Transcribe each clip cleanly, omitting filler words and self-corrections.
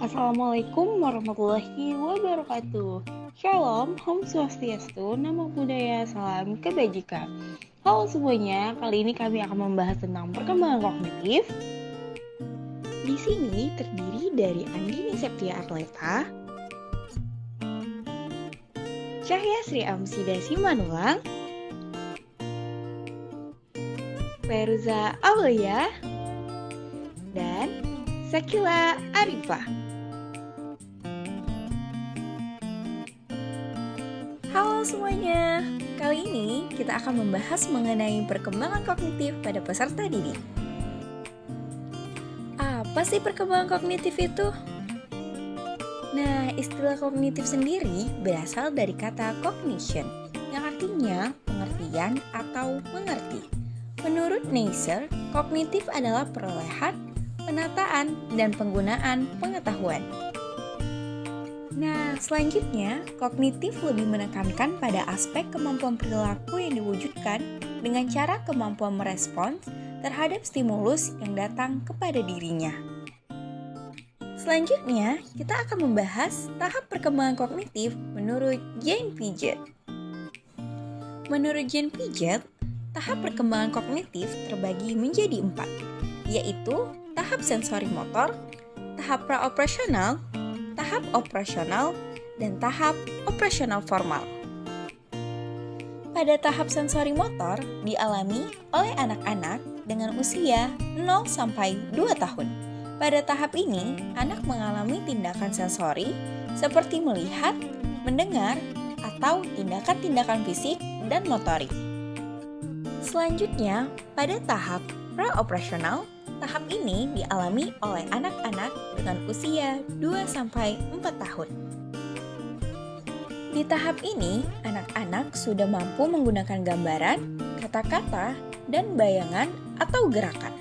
Assalamualaikum warahmatullahi wabarakatuh. Shalom, Om Swastiastu, Namo Buddhaya, Salam Kebajikan. Halo semuanya, kali ini kami akan membahas tentang perkembangan kognitif. Di sini terdiri dari Andini Septia Arleta, Cahya Sri Amsida Simanulang, Feruza Aulia, dan Sakila Arifah. Halo semuanya, kali ini kita akan membahas mengenai perkembangan kognitif pada peserta didik. Apa sih perkembangan kognitif itu? Nah, istilah kognitif sendiri berasal dari kata cognition, yang artinya pengertian atau mengerti. Menurut Neisser, kognitif adalah perolehan, penataan, dan penggunaan pengetahuan. Nah, selanjutnya, kognitif lebih menekankan pada aspek kemampuan perilaku yang diwujudkan dengan cara kemampuan merespons terhadap stimulus yang datang kepada dirinya. Selanjutnya, kita akan membahas tahap perkembangan kognitif menurut Jane Piaget. Menurut Jane Piaget, tahap perkembangan kognitif terbagi menjadi 4, yaitu tahap sensori motor, tahap praoperasional, tahap operasional, dan tahap operasional formal. Pada tahap sensori motor dialami oleh anak-anak dengan usia 0-2 tahun. Pada tahap ini, anak mengalami tindakan sensori seperti melihat, mendengar, atau tindakan-tindakan fisik dan motorik. Selanjutnya, pada tahap praoperasional, tahap ini dialami oleh anak-anak dengan usia 2-4 tahun. Di tahap ini, anak-anak sudah mampu menggunakan gambaran, kata-kata, dan bayangan atau gerakan.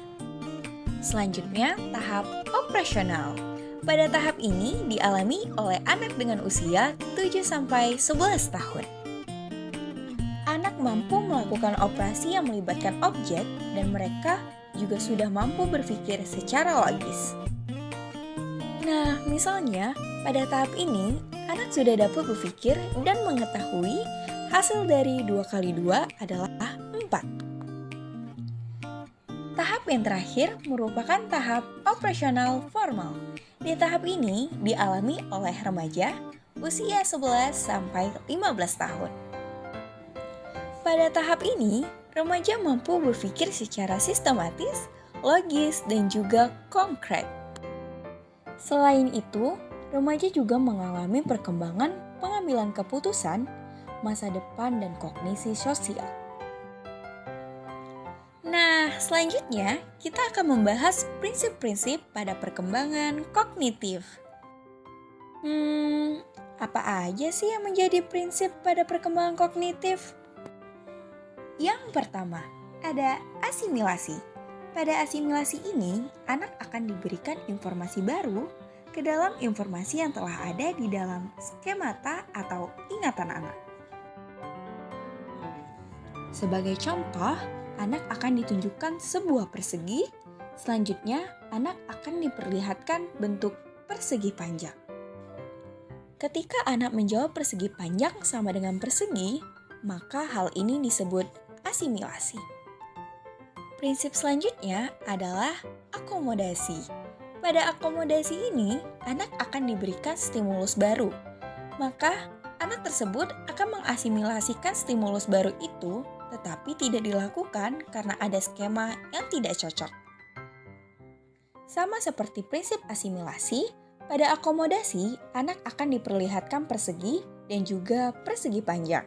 Selanjutnya, tahap operasional. Pada tahap ini dialami oleh anak dengan usia 7-11 tahun. Anak mampu melakukan operasi yang melibatkan objek dan mereka juga sudah mampu berpikir secara logis. Nah, misalnya, pada tahap ini, anak sudah dapat berpikir dan mengetahui hasil dari 2 kali 2 adalah 4. Tahap yang terakhir merupakan tahap operasional formal. Di tahap ini dialami oleh remaja usia 11-15 tahun. Pada tahap ini, remaja mampu berpikir secara sistematis, logis, dan juga konkret. Selain itu, remaja juga mengalami perkembangan pengambilan keputusan, masa depan, dan kognisi sosial. Nah, selanjutnya kita akan membahas prinsip-prinsip pada perkembangan kognitif. Apa aja sih yang menjadi prinsip pada perkembangan kognitif? Yang pertama, ada asimilasi. Pada asimilasi ini, anak akan diberikan informasi baru ke dalam informasi yang telah ada di dalam skemata atau ingatan anak. Sebagai contoh, anak akan ditunjukkan sebuah persegi, selanjutnya anak akan diperlihatkan bentuk persegi panjang. Ketika anak menjawab persegi panjang sama dengan persegi, maka hal ini disebut asimilasi. Prinsip selanjutnya adalah akomodasi. Pada akomodasi ini, anak akan diberikan stimulus baru. Maka, anak tersebut akan mengasimilasikan stimulus baru itu, tetapi tidak dilakukan karena ada skema yang tidak cocok. Sama seperti prinsip asimilasi, pada akomodasi, anak akan diperlihatkan persegi dan juga persegi panjang.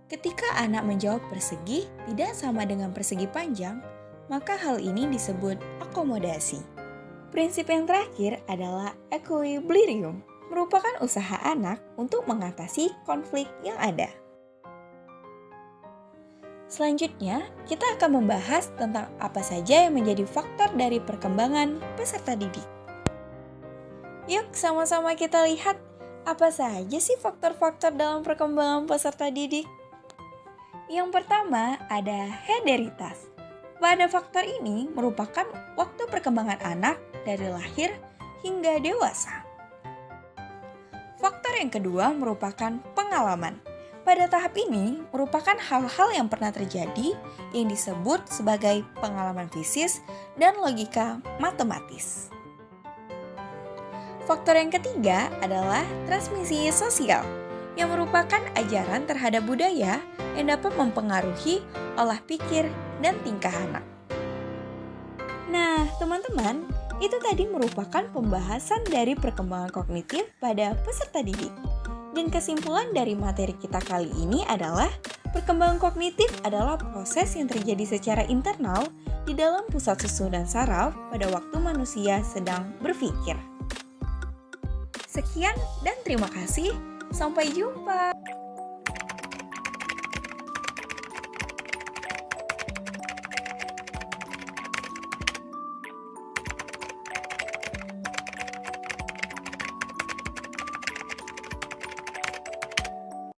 Ketika anak menjawab persegi tidak sama dengan persegi panjang, maka hal ini disebut akomodasi. Prinsip yang terakhir adalah equilibrium, merupakan usaha anak untuk mengatasi konflik yang ada. Selanjutnya, kita akan membahas tentang apa saja yang menjadi faktor dari perkembangan peserta didik. Yuk, sama-sama kita lihat apa saja sih faktor-faktor dalam perkembangan peserta didik. Yang pertama ada hederitas. Pada faktor ini merupakan waktu perkembangan anak dari lahir hingga dewasa. Faktor yang kedua merupakan pengalaman. Pada tahap ini merupakan hal-hal yang pernah terjadi yang disebut sebagai pengalaman fisis dan logika matematis. Faktor yang ketiga adalah transmisi sosial, yang merupakan ajaran terhadap budaya yang dapat mempengaruhi olah pikir dan tingkah anak. Nah, teman-teman, itu tadi merupakan pembahasan dari perkembangan kognitif pada peserta didik. Dan kesimpulan dari materi kita kali ini adalah perkembangan kognitif adalah proses yang terjadi secara internal di dalam pusat susu dan saraf pada waktu manusia sedang berpikir. Sekian dan terima kasih. Sampai jumpa.